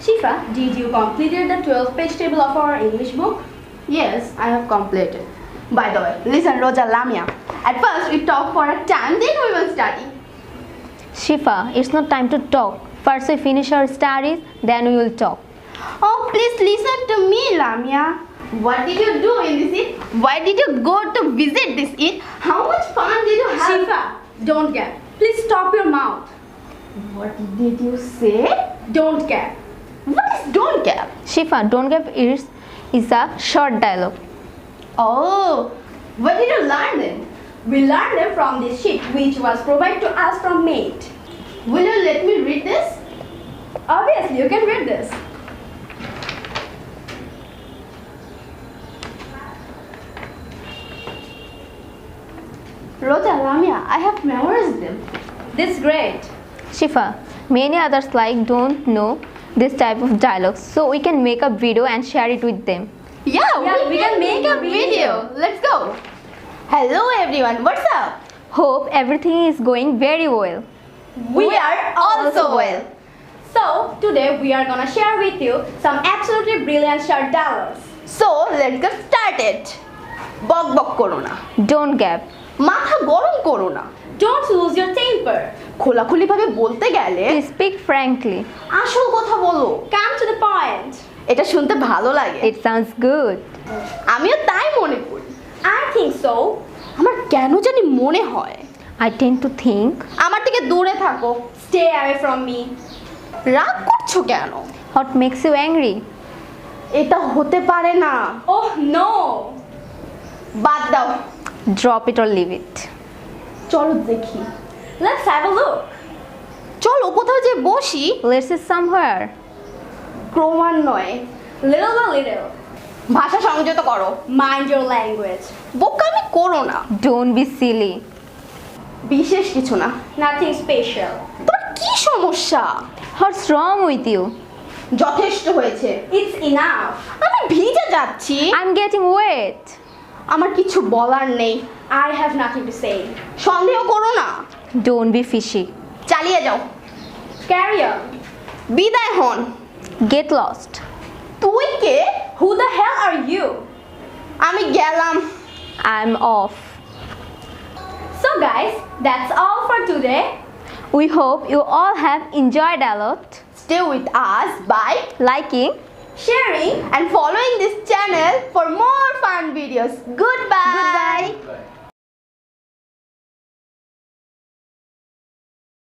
Shifa, did you completed the 12-page table of our English book? Yes, I have completed. By the way, listen, Roja Lamia. At first, we talk for a time, then we will study. Shifa, it's not time to talk. First we finish our studies, then we will talk. Oh, please listen to me, Lamia. What did you do in this Eid? Why did you go to visit this Eid? How much fun did you have? Shifa, don't gap. Please stop your mouth. What did you say? Don't gap. What is don't care? Shifa, don't give ears is a short dialogue. Oh, where did you learn them? We learned them from this sheet which was provided to us from mate. Will you let me read this? Obviously, you can read this. Roja Lamia, I have memorized them. This is great. Shifa, many others like don't know this type of dialogues, so we can make a video and share it with them. Yeah, we can make a video. Let's go. Hello everyone, what's up? Hope everything is going very well. We are also well. So, today we are gonna share with you some absolutely brilliant short dialogues. So, let's get started. Bok bok korona. Don't gap. মাথা গরম করো না। Don't lose your temper. খোলাখুলি ভাবে বলতে গেলে To speak frankly. আসল কথা বলো। Come to the point. এটা শুনতে ভালো লাগে। It sounds good. আমিও তাই মনে করি। I think so. আমার কেন জানি মনে হয় I tend to think. আমার থেকে দূরে থাকো। Stay away from me. রাগ করছো কেন? What makes you angry? এটা হতে পারে না। Oh no. বাদ দাও। Drop it or leave it. চলো দেখি। Let's have a look. চলো কোথাও যে বসি। Let's sit somewhere. ক্রমান্বয়ে Little by little. ভাষা সংযত করো। Mind your language. বোকামি করো না। Don't be silly. বিশেষ কিছু না। Nothing special. তোমার কি সমস্যা? What's wrong with you? যথেষ্ট হয়েছে। It's enough. আমি ভিজে যাচ্ছি। I'm getting wet. আমার কিছু বলার নেই। I have nothing to say. সন্দেহ করো না। Don't be fishy. চালিয়ে যাও। Carry on. বিদায় হন। Get lost. তুই কে? Who the hell are you? আমি গেলাম। I'm off. So guys, that's all for today. We hope you all have enjoyed a lot. Stay with us by Liking. Sharing. and following this channel for more fun videos. Goodbye. Goodbye. Bye.